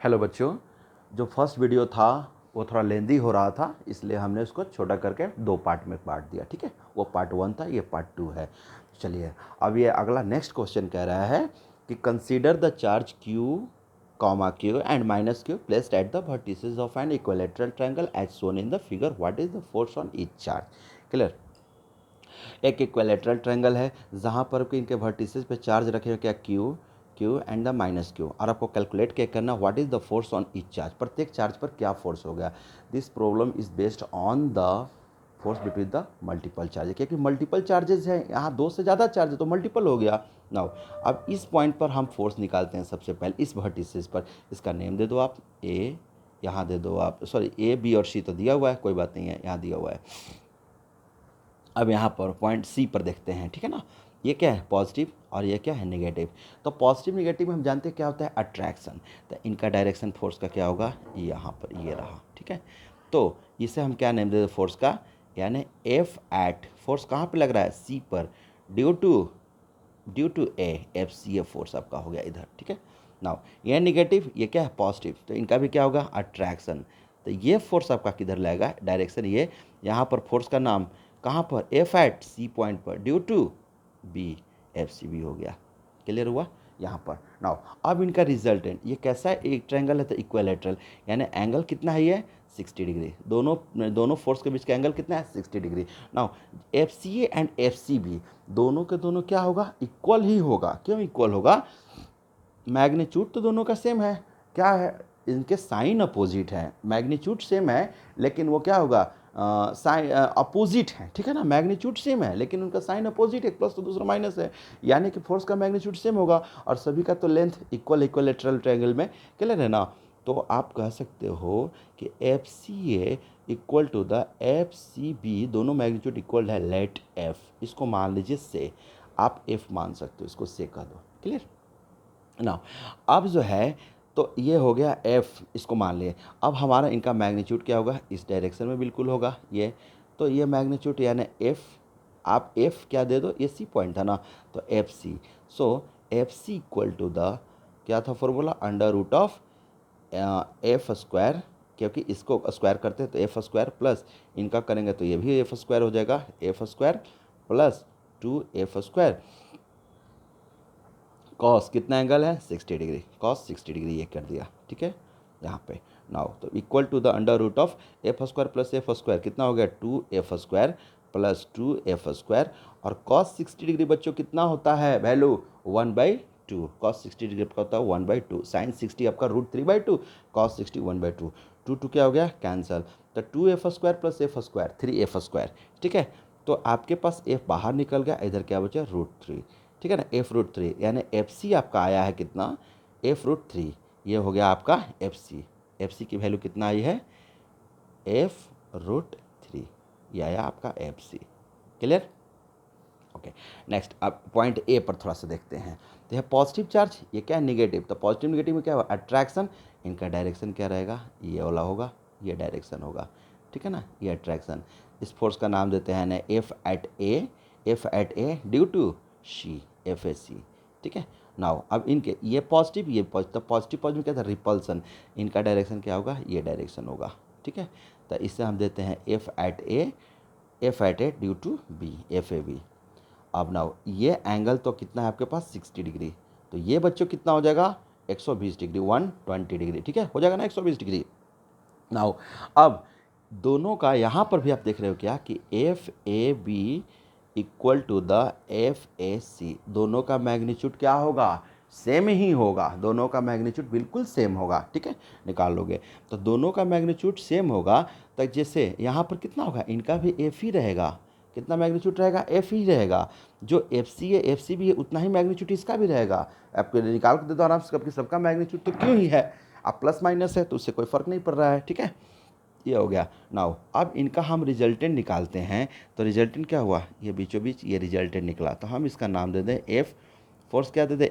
Hello बच्चों, जो first video था वो थोड़ा लेंदी हो रहा था, इसलिए हमने उसको छोटा करके दो पार्ट में बांट दिया। ठीक है, वो पार्ट 1 था, ये पार्ट 2 है। चलिए, अब ये अगला नेक्स्ट क्वेश्चन कह रहा है कि consider the charge Q, Q and minus Q placed at the vertices of an equilateral triangle as shown in the figure. What is the force on each charge? Clear. एक equilateral triangle है जहाँ पर कि इनके vertices पे charge रखे हुए क्या Q and the minus Q, और आपको कैलकुलेट क्या करना, what is the force on each charge, प्रत्येक चार्ज पर क्या फोर्स हो गया। This problem is based on the force between the multiple charge, क्योंकि मल्टीपल चार्जेस हैं, यहाँ दो से ज़्यादा चार्ज है तो मल्टीपल हो गया। नाउ अब इस पॉइंट पर हम फोर्स निकालते हैं। सबसे पहले इस वर्टिसेस पर इसका नेम दे दो आप ए, यहाँ दे दो आप, सॉरी ए बी और सी तो दिया हुआ है, कोई बात नहीं है, यहाँ दिया हुआ है। अब यहाँ पर पॉइंट सी पर देखते हैं, ठीक है ना। ये क्या है, पॉजिटिव, और ये क्या है, नेगेटिव। तो पॉजिटिव नेगेटिव में हम जानते हैं क्या होता है, अट्रैक्शन। तो इनका डायरेक्शन फोर्स का क्या होगा, यहाँ पर ये रहा। ठीक है, तो इसे हम क्या नेम देते फोर्स का, यानी एफ एट, फोर्स कहाँ पे लग रहा है, सी पर, due to A, F C A force आपका हो गया इधर। ठीक है, नाउ ये नेगेटिव, ये क्या है, पॉजिटिव, तो इनका भी क्या होगा, अट्रैक्शन। तो ये फोर्स आपका किधर लगेगा, डायरेक्शन ये, यहाँ पर फोर्स का नाम कहाँ पर, एफ एट सी पॉइंट पर, due to B, F C B हो गया। क्लियर हुआ यहाँ पर। नाउ अब इनका रिजल्टेंट, ये कैसा है, एक ट्रायंगल है तो इक्विलैटरल, यानी एंगल कितना है ये, 60 डिग्री। दोनों फोर्स के बीच का एंगल कितना है, 60 degree. Now F C A and F C B दोनों के दोनों क्या होगा, इक्वल ही होगा। क्यों इक्वल होगा, मैग्नीट्यूड तो दोनों का सेम है, क्या है, इनके साइन अपोजिट है। मैग्नीट्यूड सेम है लेकिन वो क्या होगा, साइन अपोजिट है। ठीक है ना, मैग्नीट्यूड सेम है लेकिन उनका साइन अपोजिट है, प्लस तो दूसरा माइनस है, यानी कि फोर्स का मैग्नीट्यूड सेम होगा और सभी का तो लेंथ इक्वलेटरल ट्रायंगल में। क्लियर है ना। तो आप कह सकते हो कि F C A equal to the F C B, दोनों मैग्नीट्यूड इक्वल है, लेट एफ, इसको मान लीजिए से, आप एफ मान सकते हो, इसको से कह दो। क्लियर ना। अब जो है तो ये हो गया एफ, इसको मान लिए। अब हमारा इनका मैग्नीट्यूड क्या होगा, इस डायरेक्शन में बिल्कुल होगा ये, तो ये मैग्नीट्यूड यानी एफ, आप एफ क्या दे दो, ये सी पॉइंट था ना, तो F C. So F C equal to the, क्या था formula, under root of F square, क्योंकि इसको स्क्वायर करते हैं तो एफ स्क्वायर, प्लस इनका करेंगे तो ये भी एफ स्क्वायर हो जाएगा, F square plus 2 F square, cos कितना एंगल है, 60 डिग्री, कॉस 60 डिग्री ये कर दिया। ठीक है, यहाँ पे नाउ तो equal to the under root of F square plus F square, कितना हो गया, 2 F square plus 2 F square, और कॉस 60 डिग्री बच्चों कितना होता है, वैल्यू 1/2, कॉस 60 डिग्री का होता है 1/2, साइन 60 आपका √3/2, कॉस 60 1/2, 2 क्या हो गया, कैंसल, तो 2 F square plus F square 3 F square. ठीक है, तो आपके पास एफ बाहर निकल गया, इधर क्या बचा, √3। ठीक है ना, f√3, यानी एफ सी आपका आया है कितना, f√3, ये हो गया आपका एफ सी। एफ सी की वैल्यू कितना आई है, f√3, ये आया आपका F C. Clear, okay. Next अब पॉइंट ए पर थोड़ा सा देखते हैं। तो यह पॉजिटिव चार्ज, ये क्या है, निगेटिव, तो पॉजिटिव निगेटिव में क्या होगा, अट्रैक्शन, इनका डायरेक्शन क्या रहेगा, ये वाला होगा, ये डायरेक्शन होगा। ठीक है ना, ये अट्रैक्शन, इस फोर्स का नाम देते हैं ना F at A due to C, F A C. ठीक है, नाउ अब इनके ये पॉजिटिव, ये पॉजिटिव, तो पॉजिटिव पॉजिटिव क्या था, रिपल्सन, इनका डायरेक्शन क्या होगा, ये डायरेक्शन होगा। ठीक है, तो इससे हम देते हैं F at A due to B, F A B. अब नाउ ये एंगल तो कितना है आपके पास, 60 डिग्री, तो ये बच्चों कितना हो जाएगा, 120 डिग्री, 120 डिग्री। ठीक है, हो जाएगा ना 120 डिग्री। नाउ अब दोनों का यहाँ पर भी आप देख रहे हो क्या कि F A B equal to the F A C, दोनों का मैग्नीट्यूड क्या होगा, सेम ही होगा, दोनों का मैग्नीट्यूड बिल्कुल सेम होगा। ठीक है, निकाल लोगे तो दोनों का मैग्नीट्यूड सेम होगा, तो जैसे यहाँ पर कितना होगा, इनका भी एफ ही रहेगा, कितना मैग्नीट्यूड रहेगा, एफ ही रहेगा, जो एफ सी है एफ सी भी है उतना ही मैग्नीट्यूड इसका भी रहेगा। आपको निकाल के दे दो आराम से, सबका मैग्नीट्यूड तो क्यों ही है, अब प्लस माइनस है तो उससे कोई फ़र्क नहीं पड़ रहा है। ठीक है, ये हो गया। नाउ अब इनका हम रिजल्टेंट निकालते हैं, तो रिजल्टेंट क्या हुआ, ये बीचों बीच ये रिजल्टेंट निकला, तो हम इसका नाम दे दें एफ, फोर्स क्या दे दें,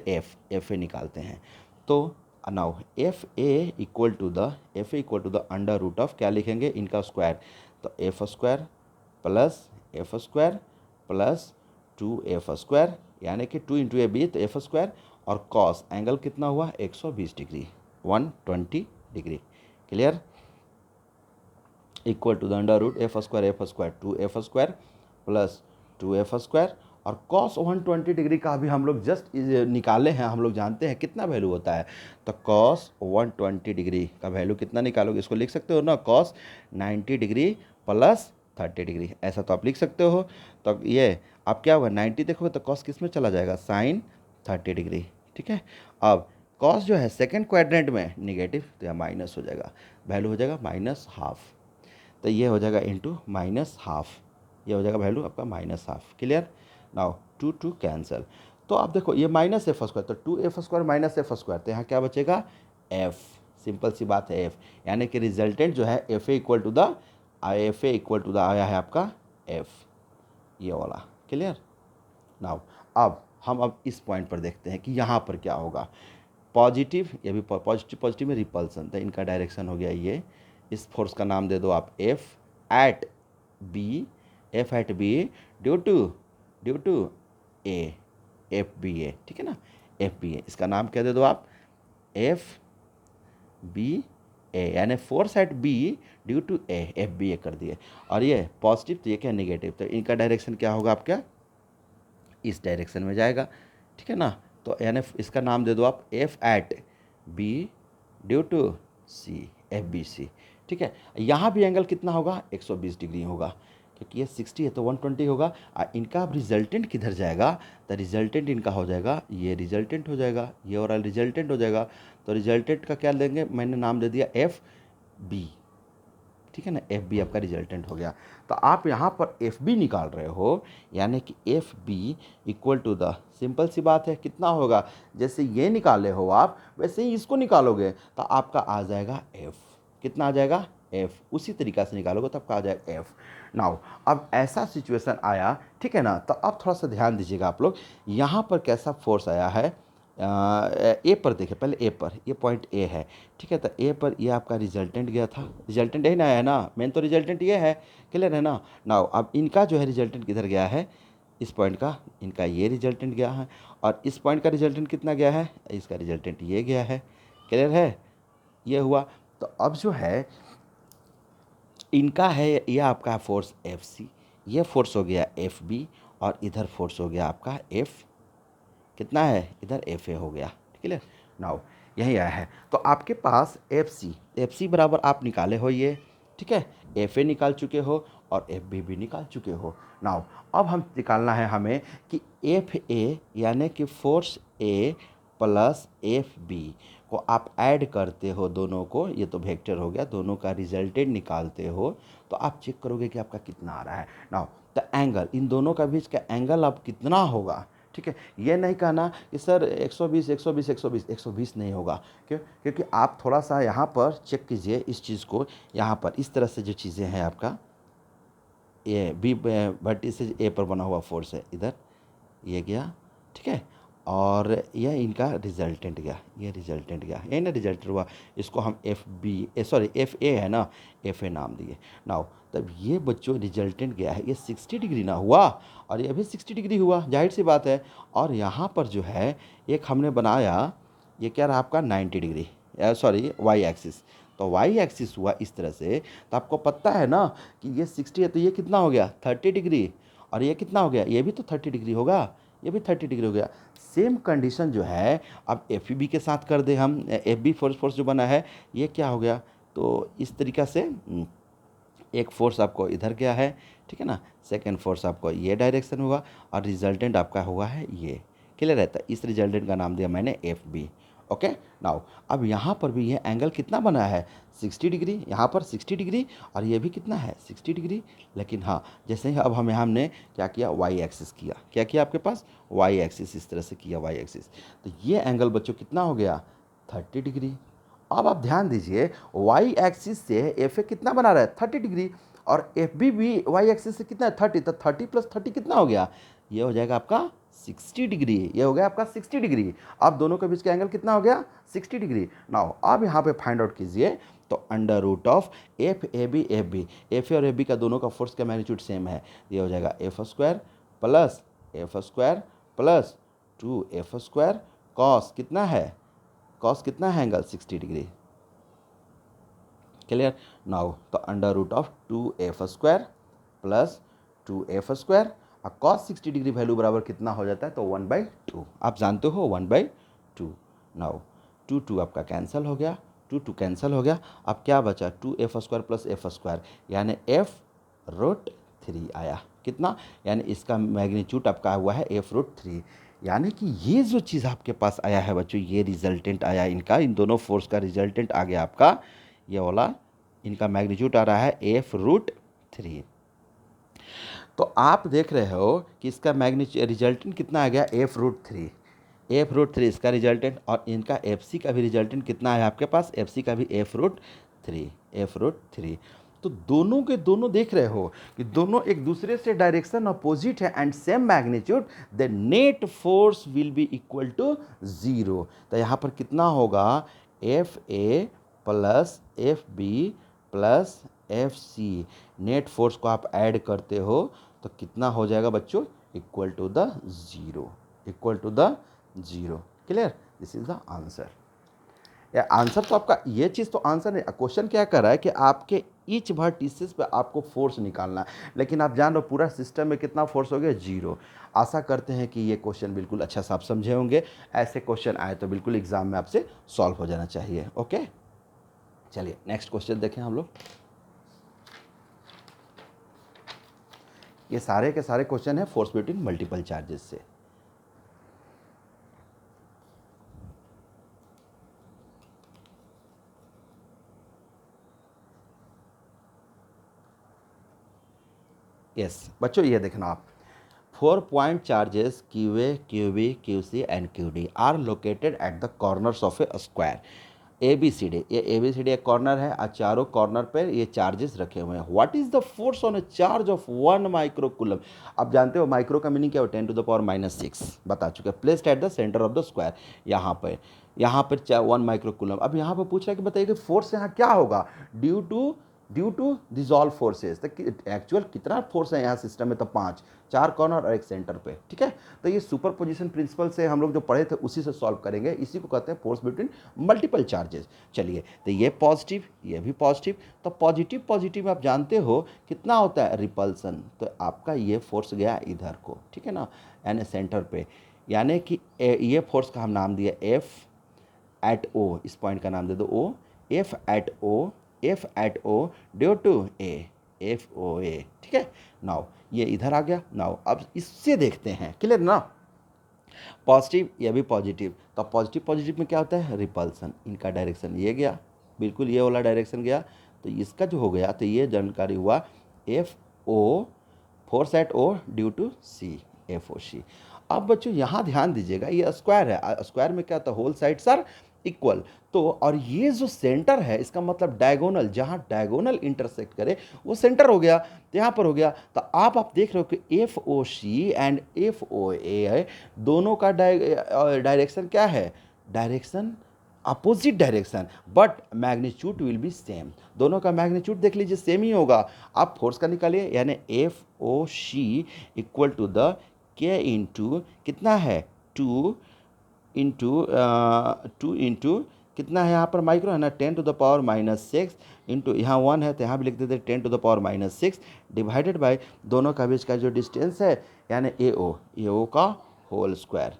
एफ ए निकालते हैं। तो now F A equal to the under root of, क्या लिखेंगे, इनका स्क्वायर, तो F square plus 2 F square, यानी कि 2 × ए बी तो एफ स्क्वायर, और कॉस एंगल कितना हुआ, 120 degree. 120 degree. Clear? Equal to the under root F square 2f² plus 2f² और cos 120 डिग्री का भी हम लोग जस्ट निकाले हैं, हम लोग जानते हैं कितना वैल्यू होता है। तो cos 120 डिग्री का वैल्यू कितना निकालोगे, इसको लिख सकते हो ना, cos 90 डिग्री प्लस 30 डिग्री, ऐसा तो आप लिख सकते हो। तो ये आप क्या होगा, 90 देखोगे तो cos किस में चला जाएगा, sin 30 डिग्री। ठीक है, अब cos जो है सेकेंड क्वाड्रेंट में निगेटिव, तो यह माइनस हो जाएगा, वैल्यू हो जाएगा -12। तो ये हो जाएगा इंटू -12, ये हो जाएगा वैल्यू आपका -12। क्लियर? नाउ 2 कैंसिल, तो आप देखो ये -f², तो 2f² -f², तो यहाँ क्या बचेगा, f। सिंपल सी बात है, f, यानी कि रिजल्टेंट जो है fa इक्वल टू द आया है आपका f, ये वाला। क्लियर? नाउ अब हम इस पॉइंट पर देखते हैं कि यहाँ पर क्या होगा। पॉजिटिव, ये भी पॉजिटिव में रिपल्सन, तो इनका डायरेक्शन हो गया ये। इस फोर्स का नाम दे दो आप F at B due to A, FBA। ठीक है ना, FBA, इसका नाम क्या दे दो आप, FBA, यानी force at B due to A, FBA कर दिए। और ये पॉजिटिव, तो ये क्या नेगेटिव, तो इनका डायरेक्शन क्या होगा आपका, इस डायरेक्शन में जाएगा। ठीक है ना, तो यानी इसका नाम दे दो आप F at B due to C, FBC। ठीक है, यहाँ भी एंगल कितना होगा, 120 डिग्री होगा, क्योंकि ये 60 है तो 120 होगा। इनका अब रिजल्टेंट किधर जाएगा, तो रिजल्टेंट इनका हो जाएगा, ये रिजल्टेंट हो जाएगा, ये और रिजल्टेंट हो जाएगा। तो रिजल्टेंट का क्या देंगे, मैंने नाम दे दिया FB। ठीक है ना, FB आपका रिजल्टेंट हो गया। तो आप यहाँ पर FB निकाल रहे हो, यानी कि FB equal to the, simple सी बात है, कितना होगा, जैसे ये निकाले हो आप वैसे ही इसको निकालोगे, तो आपका आ जाएगा F। कितना आ जाएगा, F। उसी तरीक़ा से निकालोगे तो आपका आ जाएगा F। नाउ अब ऐसा सिचुएशन आया, ठीक है ना, तो अब थोड़ा सा ध्यान दीजिएगा आप लोग, यहाँ पर कैसा फोर्स आया है। ए पर देखिए, पहले ए पर, ये पॉइंट ए है। ठीक है, तो ए पर ये आपका रिजल्टेंट गया था, रिजल्टेंट यही ना है ना, मेन तो रिजल्टेंट ये है। क्लियर है ना। नाउ अब इनका जो है रिजल्टेंट किधर गया है, इस पॉइंट का, इनका ये रिजल्टेंट गया है, और इस पॉइंट का रिजल्टेंट कितना गया है, इसका रिजल्टेंट ये गया है। क्लियर है, ये हुआ। तो अब जो है इनका है, ये आपका फोर्स FC, ये फोर्स हो गया FB, और इधर फोर्स हो गया आपका F, कितना है, इधर FA हो गया। ठीक है, नाउ यही आया है। तो आपके पास FC बराबर आप निकाले हो ये, ठीक है, FA निकाल चुके हो और FB भी निकाल चुके हो। नाउ अब हम निकालना है हमें कि FA यानी कि फोर्स A प्लस FB को आप ऐड करते हो दोनों को, ये तो वेक्टर हो गया, दोनों का रिजल्टेंट निकालते हो, तो आप चेक करोगे कि आपका कितना आ रहा है। नाउ द एंगल, इन दोनों का बीच का एंगल अब कितना होगा। ठीक है, ये नहीं कहना कि सर 120 नहीं होगा, क्यों, क्योंकि आप थोड़ा सा यहाँ पर चेक कीजिए इस चीज़ को। यहाँ पर इस तरह से जो चीज़ें हैं आपका, ये बी भट्टी से ए पर बना हुआ फोर्स है, इधर ये गया, ठीक है, और यह इनका रिजल्टेंट गया, ये रिजल्टेंट गया, यही ना रिजल्टेंट हुआ, इसको हम FA है ना, FA नाम दिए। नाउ तब ये बच्चों रिजल्टेंट गया है, ये 60 डिग्री ना हुआ, और ये भी 60 डिग्री हुआ, जाहिर सी बात है। और यहाँ पर जो है एक हमने बनाया, ये क्या रहा आपका 90 डिग्री, Y एक्सिस, तो Y एक्सिस हुआ इस तरह से। तो आपको पता है ना कि ये 60 है, तो ये कितना हो गया 30 डिग्री, और ये कितना हो गया, ये भी तो 30 डिग्री होगा, ये भी 30 डिग्री हो गया। सेम कंडीशन जो है अब FB के साथ कर दे हम, FB फोर्स जो बना है ये क्या हो गया, तो इस तरीक़ा से एक फोर्स आपको इधर गया है, ठीक है ना, सेकेंड फोर्स आपको ये डायरेक्शन हुआ, और रिजल्टेंट आपका हुआ है ये। क्लियर रहता है, इस रिजल्टेंट का नाम दिया मैंने FB। ओके, नाउ अब यहाँ पर भी ये एंगल कितना बना है 60 डिग्री, यहाँ पर 60 डिग्री, और ये भी कितना है 60 डिग्री। लेकिन हाँ, जैसे ही अब हमने क्या किया, Y एक्सिस किया, क्या किया आपके पास Y एक्सिस, इस तरह से किया Y एक्सिस, तो ये एंगल बच्चों कितना हो गया 30 डिग्री। अब आप ध्यान दीजिए, Y एक्सिस से FA कितना बना रहा है 30 डिग्री, और FB भी Y एक्सिस से कितना है 30, तो 30 + 30 कितना हो गया, ये हो जाएगा आपका 60 डिग्री, ये हो गया आपका 60 डिग्री। अब दोनों के बीच का एंगल कितना हो गया 60 डिग्री। नाउ अब यहाँ पे फाइंड आउट कीजिए, तो √ऑफ FAB FB, FA और FB का दोनों का फोर्स का मैग्नीट्यूड सेम है, ये हो जाएगा F² + F² + 2F² कॉस कितना है, कॉस कितना है एंगल 60 डिग्री। क्लियर। नाउ तो under root of 2f² plus 2f², और कॉस 60 डिग्री वैल्यू बराबर कितना हो जाता है, तो 1/2। आप जानते हो 1/2। नाउ 2 आपका कैंसिल हो गया, 2 कैंसिल हो गया। अब क्या बचा, 2f² प्लस f², यानी f√3 आया। कितना, यानी इसका मैग्नीट्यूड आपका हुआ है f√3। यानी कि ये जो चीज़ आपके पास आया है बच्चों, ये रिजल्टेंट आया इनका, इन दोनों फोर्स का रिजल्टेंट आ गया आपका, ये वाला इनका मैग्नीट्यूड आ रहा है f√3। तो आप देख रहे हो कि इसका मैग्नीट्यूड रिजल्टेंट कितना आ गया, f√3। f√3 इसका रिजल्टेंट, और इनका fc का भी रिजल्टेंट कितना है आपके पास, fc का भी f√3। तो दोनों के दोनों देख रहे हो कि दोनों एक दूसरे से डायरेक्शन अपोजिट है and same magnitude, the net force will be equal to 0। तो यहाँ पर कितना होगा, FA plus FB plus FC, net force को आप ऐड करते हो तो कितना हो जाएगा बच्चों, equal to the 0, equal to the 0। Clear, this is the answer. Answer तो आपका ये चीज़ तो आंसर नहीं, क्वेश्चन क्या कर रहा है कि आपके ईच वर्टिसेस पे आपको फोर्स निकालना है, लेकिन आप जान रहे हो पूरा सिस्टम में कितना फोर्स हो गया, 0। आशा करते हैं कि ये क्वेश्चन बिल्कुल अच्छा से आप समझे होंगे। ऐसे क्वेश्चन आए तो बिल्कुल एग्जाम में आपसे सॉल्व हो जाना चाहिए। ओके, चलिए नेक्स्ट क्वेश्चन देखें हम लोग। ये सारे के सारे क्वेश्चन है फोर्स बिटवीन मल्टीपल चार्जेस से। यस बच्चों, ये देखना आप, 4 point charges QA, QB, QC and QD are located at the corners of a square ABCD। ये ABCD एक कॉर्नर है और चारों कॉर्नर पर ये चार्जेस रखे हुए हैं। What is the force on A charge of 1 micro coulomb. आप जानते हो माइक्रो का मीनिंग क्या हो, 10⁻⁻⁶ बता चुके, placed at the centre of the square. यहाँ पर 1 माइक्रो कूलम। अब यहाँ पर पूछ रहा है कि बताइए कि फोर्स यहाँ क्या होगा, due to this all forces. तो एक्चुअल कितना फोर्स है यहाँ सिस्टम में, तो 5, 4 कॉर्नर और एक सेंटर पे। ठीक है, तो ये सुपर पोजिशन प्रिंसिपल से हम लोग जो पढ़े थे उसी से सॉल्व करेंगे। इसी को कहते हैं फोर्स बिटवीन मल्टीपल चार्जेस। चलिए, तो ये पॉजिटिव, ये भी पॉजिटिव, तो पॉजिटिव पॉजिटिव आप जानते हो कितना होता है, रिपल्सन। तो आपका ये फोर्स गया इधर को, ठीक है ना, यानी सेंटर पे, यानी कि ये फोर्स का हम नाम दिया F@O, इस पॉइंट का नाम दे दो O, F@O due to FOA। ठीक है, नाउ ये इधर आ गया। नाउ अब इससे देखते हैं, क्लियर ना, पॉजिटिव ये भी पॉजिटिव, तो पॉजिटिव पॉजिटिव में क्या होता है, रिपल्सन। इनका डायरेक्शन ये गया, बिल्कुल ये वाला डायरेक्शन गया, तो इसका जो हो गया, तो ये जानकारी हुआ FO, force at O due to C, FOC। अब बच्चों यहाँ ध्यान दीजिएगा, ये स्क्वायर है, स्क्वायर में क्या होता है, होल साइड्स आर इक्वल। तो और ये जो सेंटर है, इसका मतलब डायगोनल, जहाँ डायगोनल इंटरसेक्ट करे वो सेंटर हो गया, तो यहाँ पर हो गया। तो आप देख रहे हो कि FOC एंड FOA है, दोनों का डायरेक्शन क्या है, direction opposite direction, but magnitude will be same. दोनों का मैग्नीट्यूड देख लीजिए सेम ही होगा। आप फोर्स का निकालिए, यानी FOC equal to the K into कितना है, 2 इंटू कितना है यहाँ पर माइक्रो है ना, 10⁻⁻⁶ इंटू यहाँ 1 है तो यहाँ भी लिख देते 10⁻⁻⁶, डिवाइडेड बाय दोनों का बीच का जो डिस्टेंस है, यानी AO का होल स्क्वायर।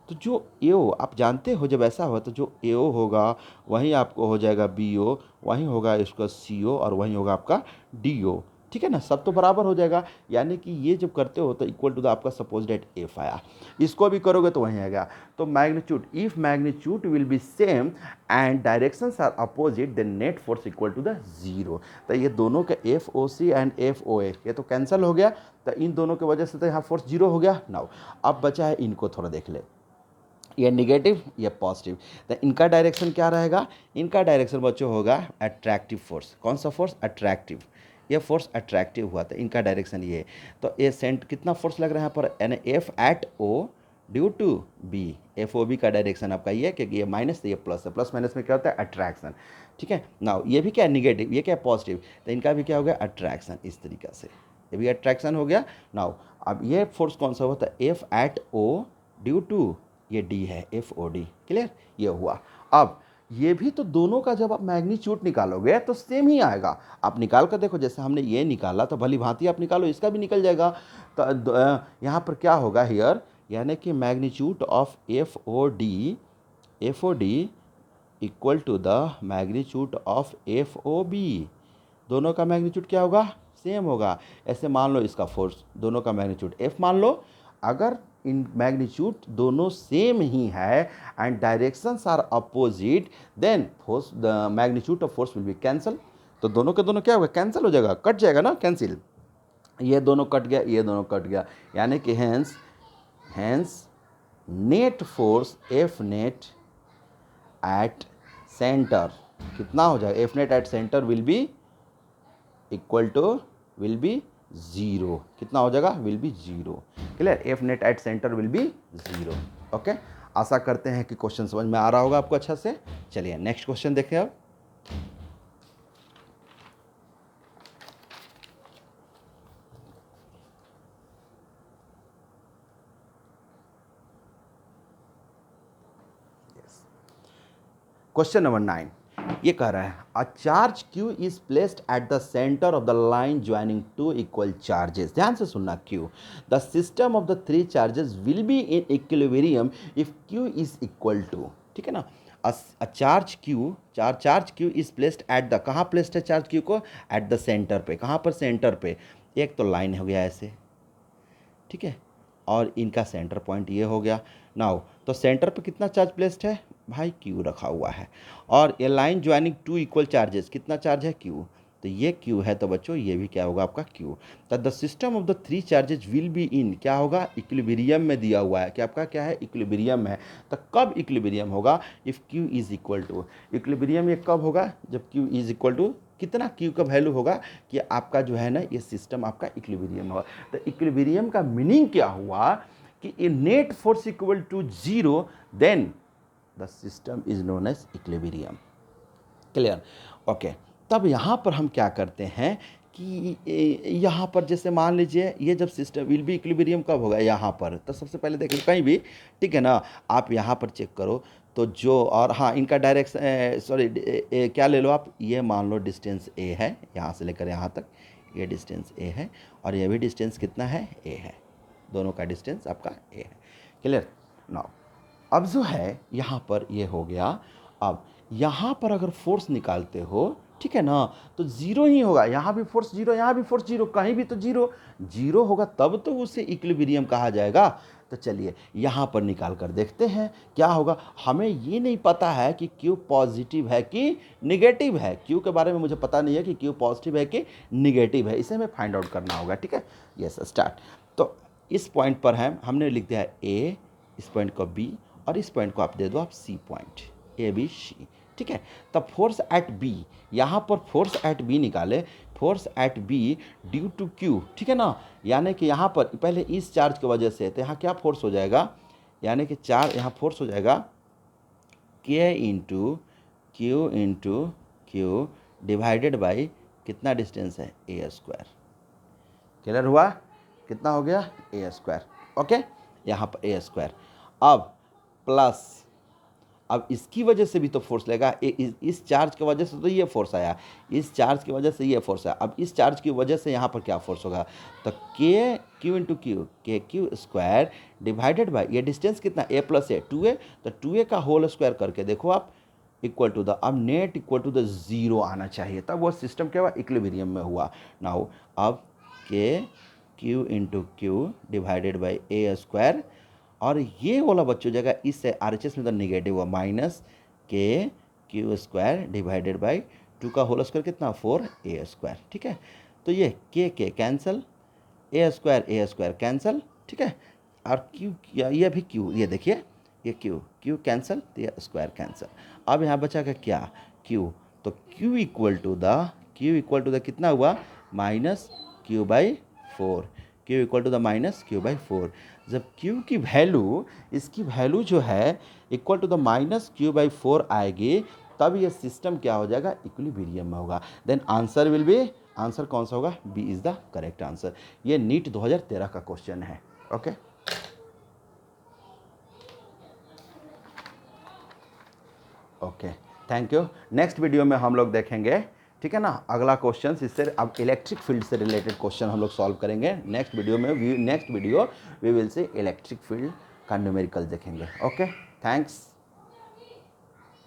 तो जो AO आप जानते हो, जब ऐसा हो तो जो AO होगा वहीं आपको हो जाएगा BO, वहीं होगा इसका CO, और वहीं होगा आपका DO। ठीक है ना, सब तो बराबर हो जाएगा। यानी कि ये जब करते हो तो इक्वल टू द आपका सपोज डेट F आया, इसको भी करोगे तो वहीं आएगा। तो magnitude, if magnitude will be same and directions are opposite, then net force equal to the 0। तो ये दोनों के FOC एंड FOA ये तो कैंसिल हो गया, तो इन दोनों की वजह से तो यहाँ फोर्स 0 हो गया। नाउ अब बचा है, इनको थोड़ा देख ले, ये निगेटिव ये पॉजिटिव, तो इनका डायरेक्शन क्या रहेगा, इनका डायरेक्शन बच्चों होगा अट्रैक्टिव फोर्स। कौन सा फोर्स, अट्रैक्टिव, ये फोर्स अट्रैक्टिव हुआ, तो इनका डायरेक्शन ये। तो ये सेंट कितना फोर्स लग रहा है यहाँ पर, यानी F@O due to B, FOB का डायरेक्शन आपका ये, क्योंकि ये माइनस तो ये प्लस है, प्लस माइनस में क्या होता है, अट्रैक्शन। ठीक है, नाउ ये भी क्या निगेटिव, ये क्या पॉजिटिव, तो इनका भी क्या हो गया, अट्रैक्शन। इस तरीक़ा से ये भी अट्रैक्शन हो गया। नाउ अब ये फोर्स कौन सा होता है, F@O ड्यू टू ये D है, FOD। क्लियर, ये हुआ। अब ये भी तो दोनों का जब आप मैग्नीट्यूड निकालोगे तो सेम ही आएगा। आप निकाल कर देखो, जैसे हमने ये निकाला तो भली भांति आप निकालो, इसका भी निकल जाएगा। तो यहाँ पर क्या होगा हियर, यानी कि magnitude of F O D equal to the magnitude of F O B. दोनों का मैग्नीट्यूड क्या होगा, सेम होगा। ऐसे मान लो इसका फोर्स, दोनों का मैग्नीट्यूड एफ मान लो, अगर इन मैग्नीट्यूड दोनों सेम ही है and directions are opposite, then force the magnitude of force will be cancel. तो दोनों के दोनों क्या होगा, कैंसिल हो जाएगा, कट जाएगा ना, कैंसिल। ये दोनों कट गया, ये दोनों कट गया, यानी कि hence net force F net at center कितना हो जाएगा, F net at center will be equal to will be zero. कितना हो जाएगा, will be zero. Clear, F net at center will be zero. Okay, आशा करते हैं कि क्वेश्चन समझ में आ रहा होगा आपको अच्छा से। चलिए नेक्स्ट क्वेश्चन देखें अब। क्वेश्चन नंबर 9 ये कह रहा है a charge Q is placed at the centre of the line joining two equal charges. ध्यान से सुनना, Q the system of the three charges will be in equilibrium if Q is equal to, ठीक है ना। A charge Q is placed at the, कहाँ placed है charge Q को, at the centre पे। कहाँ पर, सेंटर पे। एक तो लाइन हो गया ऐसे, ठीक है, और इनका सेंटर पॉइंट ये हो गया। नाउ तो सेंटर पे कितना चार्ज प्लेस्ड है भाई, Q रखा हुआ है। और ये line joining two equal charges, कितना चार्ज है, Q। तो ये Q है, तो बच्चों ये भी क्या होगा आपका Q। तो the system of the three charges will be इन, क्या होगा, इक्विलिब्रियम में दिया हुआ है कि आपका क्या है, इक्विलिब्रियम है। तो कब इक्विलिब्रियम होगा, if Q is equal to, equilibrium ये कब होगा, जब Q इज इक्वल टू कितना, Q का वैल्यू होगा कि आपका जो है ना ये सिस्टम आपका इक्विलिब्रियम होगा। तो इक्विलिब्रियम का मीनिंग क्या हुआ कि a net force equal to zero, then the system is known as equilibrium. Clear, okay. तब यहाँ पर हम क्या करते हैं कि यहाँ पर जैसे मान लीजिए ये जब सिस्टम विल बी इक्विलिब्रियम कब होगा, यहाँ पर तो सबसे पहले देखें कहीं भी, ठीक है ना, आप यहाँ पर चेक करो तो जो, और हाँ इनका डायरेक्शन सॉरी क्या ले लो आप, ये मान लो डिस्टेंस a है, यहाँ से लेकर यहाँ तक ये डिस्टेंस a है, और ये भी डिस्टेंस कितना है, a है। दोनों का डिस्टेंस आपका a है। क्लियर, नाउ अब जो है यहाँ पर ये हो गया। अब यहाँ पर अगर फोर्स निकालते हो, ठीक है ना, तो जीरो ही होगा, यहाँ भी फोर्स जीरो, यहाँ भी फोर्स जीरो, कहीं भी तो जीरो जीरो होगा, तब तो उसे इक्विलिब्रियम कहा जाएगा। तो चलिए यहाँ पर निकाल कर देखते हैं क्या होगा। हमें ये नहीं पता है कि Q पॉजिटिव है कि निगेटिव है, Q के बारे में मुझे पता नहीं है कि Q पॉजिटिव है कि निगेटिव है, इसे हमें फाइंड आउट करना होगा, ठीक है। Yes, start. तो इस पॉइंट पर हमने लिख दिया है A, इस पॉइंट को B, और इस पॉइंट को आप दे दो आप C पॉइंट, ABC, ठीक है। तब फोर्स एट B, यहाँ पर फोर्स एट B निकाले, force at B due to Q, ठीक है ना, यानी कि यहाँ पर पहले इस चार्ज की वजह से, तो यहाँ क्या फोर्स हो जाएगा, यानी कि चार्ज यहाँ फोर्स हो जाएगा K into Q divided by कितना डिस्टेंस है, A स्क्वायर। क्लियर हुआ, कितना हो गया, A स्क्वायर। ओके, यहाँ पर A स्क्वायर। अब प्लस, अब इसकी वजह से भी तो फोर्स लेगा, इस चार्ज की वजह से तो ये फोर्स आया, इस चार्ज की वजह से ये फोर्स आया। अब इस चार्ज की वजह से यहाँ पर क्या फोर्स होगा, तो Q into Q square divided by ये डिस्टेंस कितना, A प्लस A 2A, तो 2A का होल स्क्वायर करके देखो आप, इक्वल टू द, अब net equal to the zero आना चाहिए, तब वो सिस्टम क्या हुआ, इक्विलिब्रियम में हुआ। नाउ अब Q into Q divided by A square, और ये वाला बच्चों जगह इससे RHS में तो निगेटिव हुआ, minus Q square divided by 2 का होल स्क्वायर कितना, 4A स्क्वायर, ठीक है। तो ये K cancel, A square cancel, ठीक है, और Q ये भी Q, ये देखिए ये Q कैंसल, तो ये स्क्वायर कैंसल। अब यहाँ बचा क्या Q, तो Q इक्वल टू द कितना हुआ, minus Q/4, Q equal to the minus Q/4। जब Q की वैल्यू, इसकी वैल्यू जो है equal to the minus Q/4 आएगी, तब ये सिस्टम क्या हो जाएगा, इक्विलिब्रियम में होगा। Then answer will be, answer कौन सा होगा, B is the correct answer. ये नीट 2013 का क्वेश्चन है। Okay, thank you. Next video में हम लोग देखेंगे, ठीक है ना, अगला क्वेश्चन, इससे अब इलेक्ट्रिक फील्ड से रिलेटेड क्वेश्चन हम लोग सॉल्व करेंगे नेक्स्ट वीडियो में। Next video we will see electric field का न्यूमेरिकल देखेंगे। Okay, thanks.